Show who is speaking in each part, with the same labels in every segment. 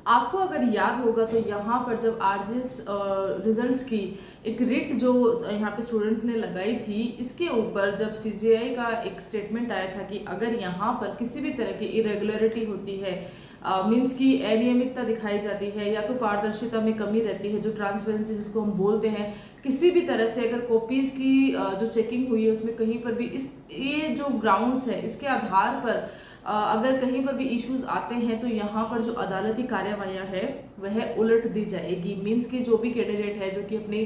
Speaker 1: आपको अगर याद होगा तो यहाँ पर जब आरजीएस रिजल्ट्स की एक रिट जो यहाँ पे स्टूडेंट्स ने लगाई थी, इसके ऊपर जब सीजीआई का एक स्टेटमेंट आया था कि अगर यहाँ पर किसी भी तरह की इरेगुलरिटी होती है, मीन्स की अनियमितता दिखाई जाती है या तो पारदर्शिता में कमी रहती है, जो ट्रांसपेरेंसी जिसको हम बोलते हैं, किसी भी तरह से अगर कॉपीज की जो चेकिंग हुई है उसमें कहीं पर भी इस ये जो ग्राउंड्स है इसके आधार पर अगर कहीं पर भी इश्यूज आते हैं तो यहाँ पर जो अदालती कार्यवाहियाँ है वह उलट दी जाएगी। मीन्स कि जो भी कैंडिडेट है जो कि अपनी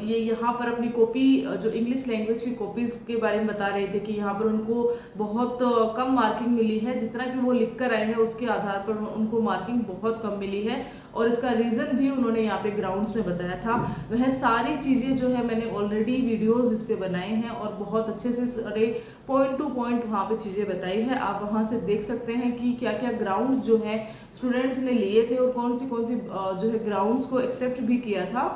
Speaker 1: ये यहाँ पर अपनी कॉपी जो इंग्लिश लैंग्वेज की कॉपीज के बारे में बता रहे थे कि यहाँ पर उनको बहुत कम मार्किंग मिली है, जितना कि वो लिख कर आए हैं उसके आधार पर उनको मार्किंग बहुत कम मिली है, और इसका रीज़न भी उन्होंने यहाँ पे ग्राउंड्स में बताया था। वह सारी चीज़ें जो है मैंने ऑलरेडी वीडियोस इस पे बनाए हैं और बहुत अच्छे से सारे पॉइंट टू पॉइंट वहाँ पे चीज़ें बताई है। आप वहाँ से देख सकते हैं कि क्या क्या ग्राउंड्स जो है स्टूडेंट्स ने लिए थे और कौन सी जो है ग्राउंड्स को एक्सेप्ट भी किया था,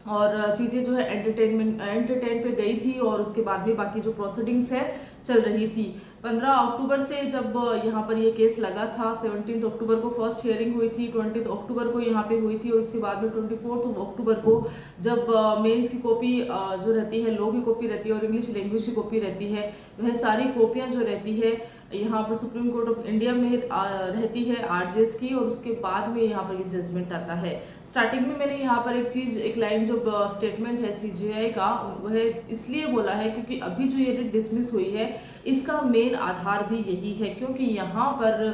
Speaker 1: और चीज़ें जो है एंटरटेन पे गई थी, और उसके बाद भी बाकी जो प्रोसीडिंग्स है चल रही थी। 15 अक्टूबर से जब यहाँ पर ये केस लगा था, 17 अक्टूबर को फर्स्ट हियरिंग हुई थी, 20 अक्टूबर को यहाँ पे हुई थी, और उसके बाद में 24 अक्टूबर को जब मेंस की कॉपी जो रहती है, लॉ की कॉपी रहती है और इंग्लिश लैंग्वेज की कॉपी रहती है, वह सारी कॉपियाँ जो रहती है यहाँ पर सुप्रीम कोर्ट ऑफ इंडिया में रहती है आरजेएस की, और उसके बाद में यहाँ पर ये जजमेंट आता है। स्टार्टिंग में मैंने यहाँ पर एक लाइन जो स्टेटमेंट है सीजीआई का वह इसलिए बोला है क्योंकि अभी जो ये डिसमिस हुई है इसका मेन आधार भी यही है, क्योंकि यहाँ पर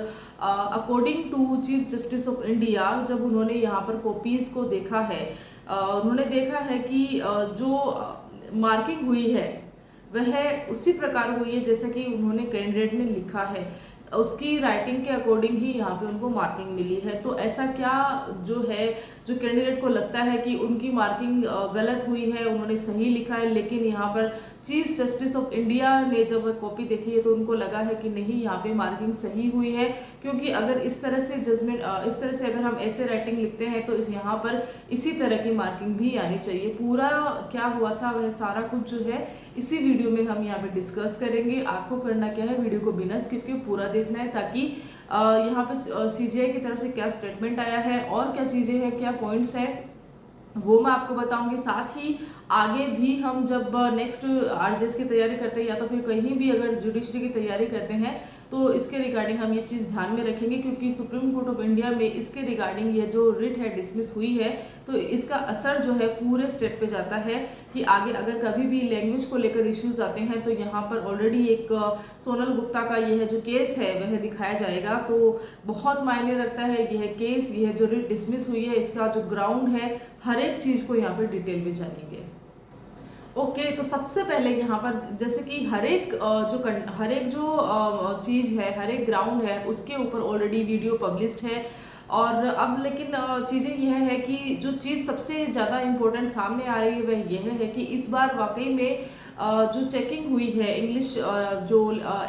Speaker 1: according to chief justice of India जब उन्होंने यहाँ पर कॉपीज को देखा है, उन्होंने देखा है कि जो मार्किंग हुई है वह उसी प्रकार हुई है जैसे कि उन्होंने कैंडिडेट ने लिखा है, उसकी राइटिंग के अकॉर्डिंग ही यहाँ पे उनको मार्किंग मिली है। तो ऐसा क्या जो है, जो कैंडिडेट को लगता है कि उनकी मार्किंग गलत हुई है, उन्होंने सही लिखा है, लेकिन यहाँ पर चीफ जस्टिस ऑफ इंडिया ने जब कॉपी देखी है तो उनको लगा है कि नहीं, यहाँ पे मार्किंग सही हुई है, क्योंकि अगर इस तरह से जजमेंट इस तरह से अगर हम ऐसे राइटिंग लिखते हैं तो यहाँ पर इसी तरह की मार्किंग भी आनी चाहिए। पूरा क्या हुआ था वह सारा कुछ जो है इसी वीडियो में हम यहाँ पे डिस्कस करेंगे। आपको करना क्या है, वीडियो को बिना स्किप के पूरा देखना है, ताकि यहाँ पे सीजीआई की तरफ से क्या स्टेटमेंट आया है और क्या चीज़ें हैं, क्या पॉइंट्स हैं, वो मैं आपको बताऊंगी। साथ ही आगे भी हम जब नेक्स्ट आरजेएस की तैयारी करते हैं या तो फिर कहीं भी अगर जुडिशरी की तैयारी करते हैं तो इसके रिगार्डिंग हम ये चीज़ ध्यान में रखेंगे, क्योंकि सुप्रीम कोर्ट ऑफ इंडिया में इसके रिगार्डिंग ये जो रिट है डिसमिस हुई है तो इसका असर जो है पूरे स्टेट पे जाता है कि आगे अगर कभी भी लैंग्वेज को लेकर इश्यूज आते हैं तो यहाँ पर ऑलरेडी एक सोनल गुप्ता का यह जो केस है वह दिखाया जाएगा, तो बहुत मायने रखता है यह केस, यह जो रिट डिसमिस हुई है इसका जो ग्राउंड है, हर एक चीज़ को यहाँ पर डिटेल में जानेंगे। ओके तो सबसे पहले यहाँ पर जैसे कि हर एक जो चीज़ है, हर एक ग्राउंड है, उसके ऊपर ऑलरेडी वीडियो पब्लिश्ड है। और अब लेकिन चीज़ें यह है कि जो चीज़ सबसे ज़्यादा इम्पोर्टेंट सामने आ रही है वह यह है कि इस बार वाकई में जो चेकिंग हुई है इंग्लिश जो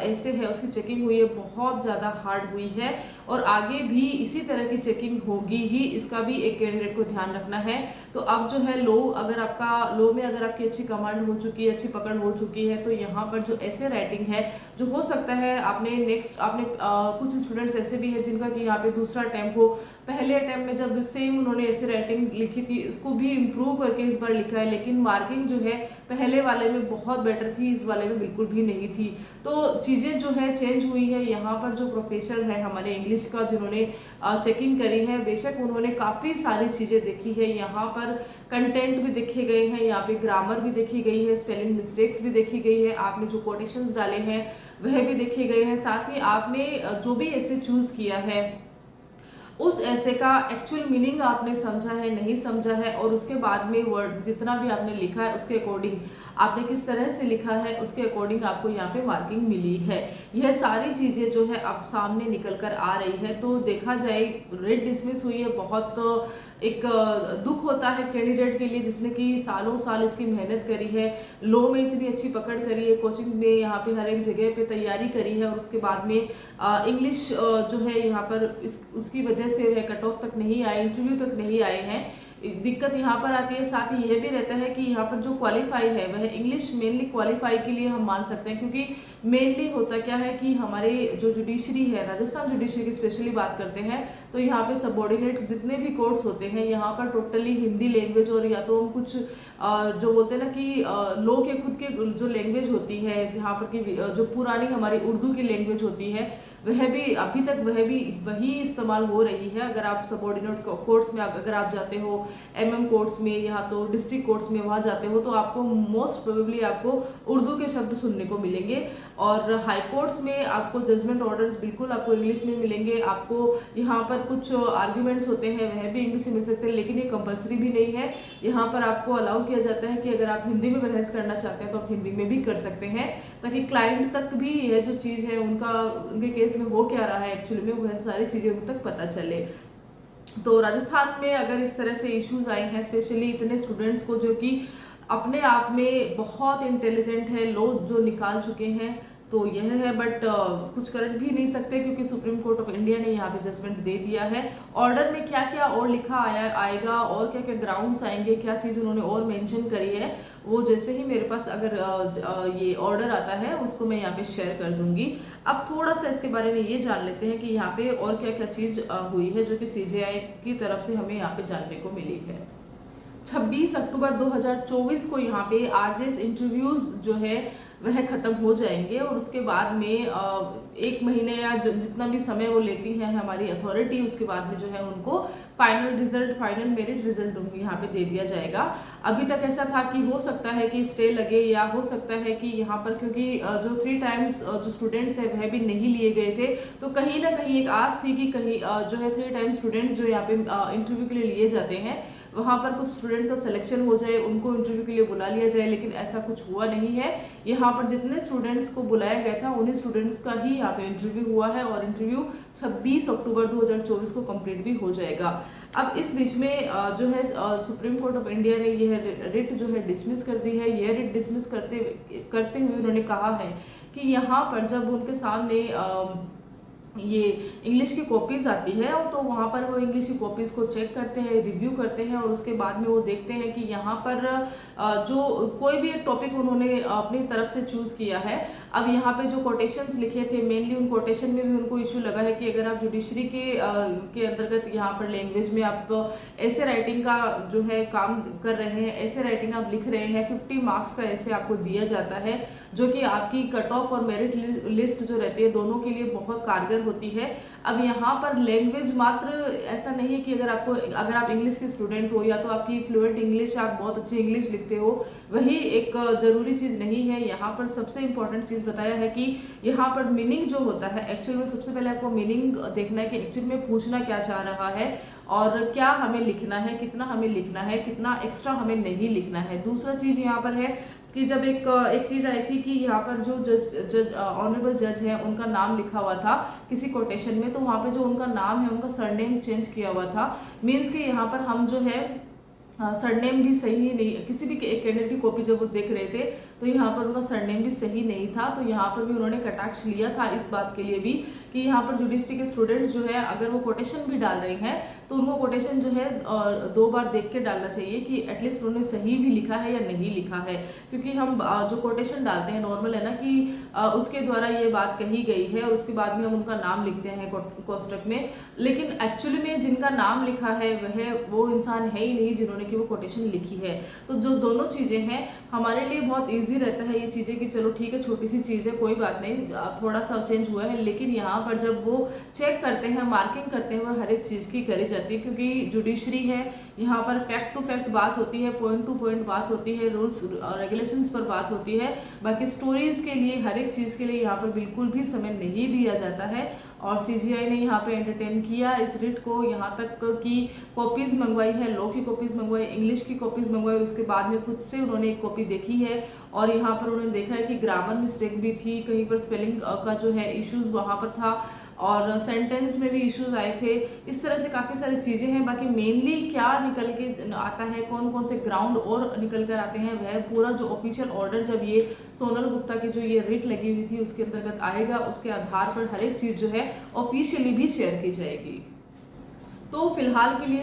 Speaker 1: ऐसे है उसकी चेकिंग हुई है बहुत ज़्यादा हार्ड हुई है, और आगे भी इसी तरह की चेकिंग होगी ही, इसका भी एक कैंडिडेट को ध्यान रखना है। तो अब जो है लो में अगर आपकी अच्छी कमांड हो चुकी है, अच्छी पकड़ हो चुकी है, तो यहाँ पर जो ऐसे राइटिंग है जो हो सकता है आपने कुछ स्टूडेंट्स ऐसे भी है जिनका कि यहाँ पे दूसरा अटैम्प्ट हो, पहले अटैम्प्ट में जब सेम उन्होंने ऐसे राइटिंग लिखी थी उसको भी इम्प्रूव करके इस बार लिखा है, लेकिन मार्किंग जो है पहले वाले में बहुत बेटर थी, इस वाले में बिल्कुल भी नहीं थी। तो चीज़ें जो है चेंज हुई है। यहाँ पर जो प्रोफेसर है हमारे इंग्लिश का जिन्होंने चेकिंग करी है, बेशक उन्होंने काफ़ी सारी चीज़ें देखी है, यहाँ पर कंटेंट भी देखे गए हैं, यहाँ पे ग्रामर भी देखी गई है, स्पेलिंग मिस्टेक्स भी देखी गई है, आपने जो कोटेशंस डाले हैं वह भी देखे गए हैं, साथ ही आपने जो भी ऐसे चूज़ किया है उस ऐसे का एक्चुअल मीनिंग आपने समझा है नहीं समझा है, और उसके बाद में वर्ड जितना भी आपने लिखा है उसके अकॉर्डिंग आपने किस तरह से लिखा है उसके अकॉर्डिंग आपको यहाँ पे मार्किंग मिली है। यह सारी चीज़ें जो है अब सामने निकल कर आ रही है। तो देखा जाए रेट डिसमिस हुई है, बहुत एक दुख होता है कैंडिडेट के लिए जिसने कि सालों साल इसकी मेहनत करी है, लॉ में इतनी अच्छी पकड़ करी है, कोचिंग में यहाँ पे हर एक जगह पे तैयारी करी है, और उसके बाद में इंग्लिश जो है यहाँ पर उसकी वजह से वह कट ऑफ तक नहीं आए, इंटरव्यू तक नहीं आए हैं। दिक्कत यहाँ पर आती है। साथ ही यह भी रहता है कि यहाँ पर जो क्वालिफाई है वह इंग्लिश मेनली क्वालिफाई के लिए हम मान सकते हैं, क्योंकि मेनली होता क्या है कि हमारे जो जुडिशरी है, राजस्थान जुडिशरी की स्पेशली बात करते हैं तो यहाँ पे सबऑर्डिनेट जितने भी कोर्ट्स होते हैं यहाँ पर टोटली हिंदी लैंग्वेज, और या तो हम कुछ जो बोलते हैं ना कि लॉ के खुद के जो लैंग्वेज होती है, जहाँ पर की जो पुरानी हमारी उर्दू की लैंग्वेज होती है वह भी अभी तक वही इस्तेमाल हो रही है। अगर आप सबऑर्डिनेट कोर्ट्स में अगर आप जाते हो, एमएम कोर्ट्स में या तो डिस्ट्रिक्ट कोर्ट्स में वहाँ जाते हो तो आपको मोस्ट प्रोबेबली आपको उर्दू के शब्द सुनने को मिलेंगे, और हाई कोर्ट्स में आपको जजमेंट ऑर्डर्स बिल्कुल आपको इंग्लिश में मिलेंगे। आपको यहाँ पर कुछ आर्ग्यूमेंट्स होते हैं वह भी इंग्लिश में मिल सकते हैं, लेकिन ये कंपलसरी भी नहीं है। यहाँ पर आपको अलाउ किया जाता है कि अगर आप हिंदी में बहस करना चाहते हैं तो आप हिंदी में भी कर सकते हैं, ताकि क्लाइंट तक भी यह जो चीज़ है उनके केस में हो क्या रहा है एक्चुअली में वह सारी चीज़ें उन तक पता चले। तो राजस्थान में अगर इस तरह से इश्यूज आए हैं, स्पेशली इतने स्टूडेंट्स को जो कि अपने आप में बहुत इंटेलिजेंट है, लोग जो निकाल चुके हैं, तो यह है। बट कुछ कर भी नहीं सकते क्योंकि सुप्रीम कोर्ट ऑफ इंडिया ने यहाँ पे जजमेंट दे दिया है। ऑर्डर में क्या क्या और लिखा आएगा और क्या क्या ग्राउंड्स आएंगे, क्या चीज़ उन्होंने और मेंशन करी है, वो जैसे ही मेरे पास अगर ये ऑर्डर आता है उसको मैं यहाँ पे शेयर कर दूंगी। अब थोड़ा सा इसके बारे में ये जान लेते हैं कि यहाँ पे और क्या क्या चीज़ हुई है जो कि CJI की तरफ से हमें यहाँ पे जानने को मिली है। 26 अक्टूबर 2024 को यहाँ पे RJS इंटरव्यूज जो है वह खत्म हो जाएंगे, और उसके बाद में एक महीने या जितना भी समय वो लेती है हमारी अथॉरिटी, उसके बाद में जो है उनको फाइनल मेरिट रिजल्ट उनको यहाँ पे दे दिया जाएगा। अभी तक ऐसा था कि हो सकता है कि स्टे लगे, या हो सकता है कि यहाँ पर क्योंकि जो 3 टाइम्स जो स्टूडेंट्स है वह भी नहीं लिए गए थे, तो कहीं ना कहीं एक आस थी कि कहीं जो है 3 टाइम्स स्टूडेंट्स जो यहाँ पे इंटरव्यू के लिए लिए जाते हैं वहाँ पर कुछ स्टूडेंट का सिलेक्शन हो जाए, उनको इंटरव्यू के लिए बुला लिया जाए, लेकिन ऐसा कुछ हुआ नहीं है। यहाँ पर जितने स्टूडेंट्स को बुलाया गया था उन्हीं स्टूडेंट्स का ही यहाँ पे इंटरव्यू हुआ है, और इंटरव्यू 26 अक्टूबर 2024 को कंप्लीट भी हो जाएगा। अब इस बीच में जो है सुप्रीम कोर्ट ऑफ इंडिया ने यह रिट जो है डिसमिस कर दी है। यह रिट डिसमिस करते हुए उन्होंने कहा है कि यहाँ पर जब उनके सामने ये इंग्लिश की कॉपीज आती है तो वहाँ पर वो इंग्लिश की कॉपीज को चेक करते हैं, रिव्यू करते हैं, और उसके बाद में वो देखते हैं कि यहाँ पर जो कोई भी एक टॉपिक उन्होंने अपनी तरफ से चूज किया है। अब यहाँ पे जो कोटेशंस लिखे थे, मेनली उन कोटेशन में भी उनको इशू लगा है कि अगर आप जुडिशरी के अंतर्गत यहाँ पर लैंग्वेज में आप ऐसे राइटिंग का जो है काम कर रहे हैं, ऐसे राइटिंग आप लिख रहे हैं, 50 मार्क्स का ऐसे आपको दिया जाता है, जो कि आपकी कट ऑफ और मेरिट लिस्ट जो रहती है दोनों के लिए बहुत कारगर होती है। अब यहाँ पर लैंग्वेज मात्र ऐसा नहीं है कि अगर आप इंग्लिश के स्टूडेंट हो या तो आपकी फ्लुएंट इंग्लिश, आप बहुत अच्छी इंग्लिश लिखते हो, वही एक जरूरी चीज़ नहीं है। यहाँ पर सबसे इंपॉर्टेंट चीज़ बताया है कि यहाँ पर मीनिंग जो होता है, एक्चुअल में सबसे पहले आपको मीनिंग देखना है कि एक्चुअल में पूछना क्या चाह रहा है और क्या हमें लिखना है, कितना हमें लिखना है, कितना एक्स्ट्रा हमें नहीं लिखना है। दूसरा चीज़ यहाँ पर है कि जब एक चीज़ आई थी कि यहाँ पर जो ऑनरेबल जज है उनका नाम लिखा हुआ था किसी कोटेशन में, तो वहाँ पे जो उनका नाम है उनका सरनेम चेंज किया हुआ था। मीन्स कि यहाँ पर हम जो है सरनेम भी सही नहीं, किसी भी कैंडिडेट की कॉपी जब वो देख रहे थे तो यहाँ पर उनका सरनेम भी सही नहीं था। तो यहाँ पर भी उन्होंने कटाक्ष लिया था इस बात के लिए भी कि यहाँ पर जुडिशरी के स्टूडेंट्स जो है अगर वो कोटेशन भी डाल रहे हैं तो उनको कोटेशन जो है 2 बार देख के डालना चाहिए कि एटलीस्ट उन्होंने सही भी लिखा है या नहीं लिखा है, क्योंकि हम जो कोटेशन डालते हैं नॉर्मल है ना कि उसके द्वारा ये बात कही गई है और उसके बाद में हम उनका नाम लिखते हैं कोष्टक में, लेकिन एक्चुअली में जिनका नाम लिखा है वो इंसान है ही नहीं जिन्होंने कि वो कोटेशन लिखी है। तो जो दोनों चीज़ें हैं हमारे लिए बहुत ईजी रहता है ये चीज़ें कि चलो ठीक है छोटी सी चीज़ है कोई बात नहीं, थोड़ा सा चेंज हुआ है, लेकिन यहाँ पर जब वो चेक करते हैं, मार्किंग करते हैं, वो हर एक चीज़ की करी जाती है, क्योंकि जुडिशरी है यहाँ पर फैक्ट टू फैक्ट बात होती है, पॉइंट टू पॉइंट बात होती है, रूल्स रेगुलेशंस पर बात होती है। बाकी स्टोरीज के लिए, हर एक चीज़ के लिए यहाँ पर बिल्कुल भी समय नहीं दिया जाता है। और CJI ने यहाँ पे एंटरटेन किया इस रिट को, यहाँ तक की कॉपीज मंगवाई है, लॉ की कॉपीज मंगवाई, इंग्लिश की कॉपीज मंगवाई, उसके बाद में खुद से उन्होंने एक कॉपी देखी है और यहाँ पर उन्होंने देखा है कि ग्रामर मिस्टेक भी थी, कहीं पर स्पेलिंग का जो है इश्यूज वहाँ पर था और सेंटेंस में भी इश्यूज आए थे। इस तरह से काफ़ी सारी चीज़ें हैं। बाकी मेनली क्या निकल के आता है, कौन कौन से ग्राउंड और निकल कर आते हैं, वह पूरा जो ऑफिशियल ऑर्डर जब ये सोनल गुप्ता की जो ये रिट लगी हुई थी उसके अंतर्गत आएगा, उसके आधार पर हर एक चीज़ जो है ऑफिशियली भी शेयर की जाएगी। तो फिलहाल के लिए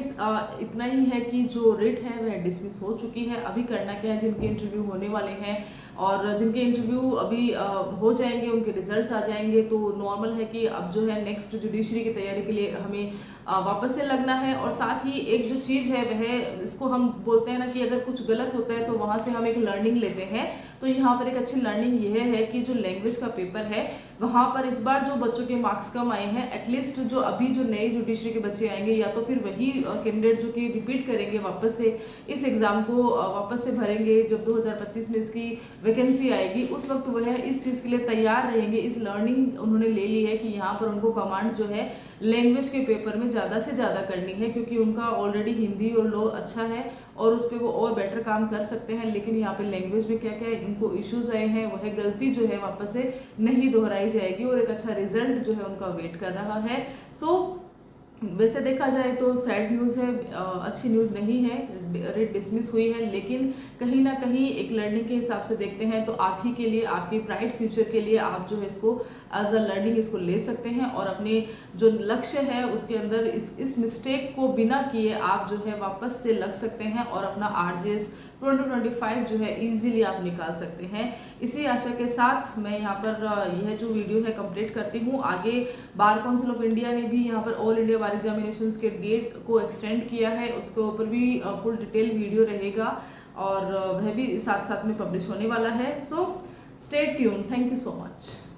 Speaker 1: इतना ही है कि जो रिट है वह डिसमिस हो चुकी है। अभी करना क्या है, जिनके इंटरव्यू होने वाले हैं और जिनके इंटरव्यू अभी हो जाएंगे, उनके रिजल्ट्स आ जाएंगे, तो नॉर्मल है कि अब जो है नेक्स्ट जुडिशरी की तैयारी के लिए हमें वापस से लगना है। और साथ ही एक जो चीज़ है वह, इसको हम बोलते हैं ना कि अगर कुछ गलत होता है तो वहाँ से हम एक लर्निंग लेते हैं। तो यहाँ पर एक अच्छी लर्निंग यह है कि जो लैंग्वेज का पेपर है वहाँ पर इस बार जो बच्चों के मार्क्स कम आए हैं, एटलीस्ट जो अभी जो नए जुडिशरी के बच्चे आएंगे या तो फिर वही कैंडिडेट जो कि रिपीट करेंगे, वापस से इस एग्ज़ाम को वापस से भरेंगे, जब 2025 में इसकी वैकेंसी आएगी उस वक्त वह इस चीज़ के लिए तैयार रहेंगे। इस लर्निंग उन्होंने ले ली है कि यहाँ पर उनको कमांड जो है लैंग्वेज के पेपर में ज़्यादा से ज़्यादा करनी है, क्योंकि उनका ऑलरेडी हिंदी और लो अच्छा है और उस पर वो और बेटर काम कर सकते हैं। लेकिन यहाँ पे लैंग्वेज में क्या क्या इनको इश्यूज आए हैं, वह गलती जो है वापस से नहीं दोहराई जाएगी और एक अच्छा रिजल्ट जो है उनका वेट कर रहा है। सो वैसे देखा जाए तो सैड न्यूज़ है, अच्छी न्यूज़ नहीं है, रिट डिसमिस हुई है, लेकिन कहीं ना कहीं एक लर्निंग के हिसाब से देखते हैं तो आप ही के लिए, आपके ब्राइट फ्यूचर के लिए आप जो है इसको एज अ लर्निंग इसको ले सकते हैं और अपने जो लक्ष्य है उसके अंदर इस मिस्टेक को बिना किए आप जो है वापस से लग सकते हैं और अपना RGS 2025 जो है इजीली आप निकाल सकते हैं। इसी आशा के साथ मैं यहाँ पर यह जो वीडियो है कंप्लीट करती हूँ। आगे बार काउंसिल ऑफ इंडिया ने भी यहाँ पर ऑल इंडिया बार एग्जामिनेशंस के डेट को एक्सटेंड किया है, उसके ऊपर भी फुल डिटेल वीडियो रहेगा और वह भी साथ साथ में पब्लिश होने वाला है। So stay tune, thank you so much.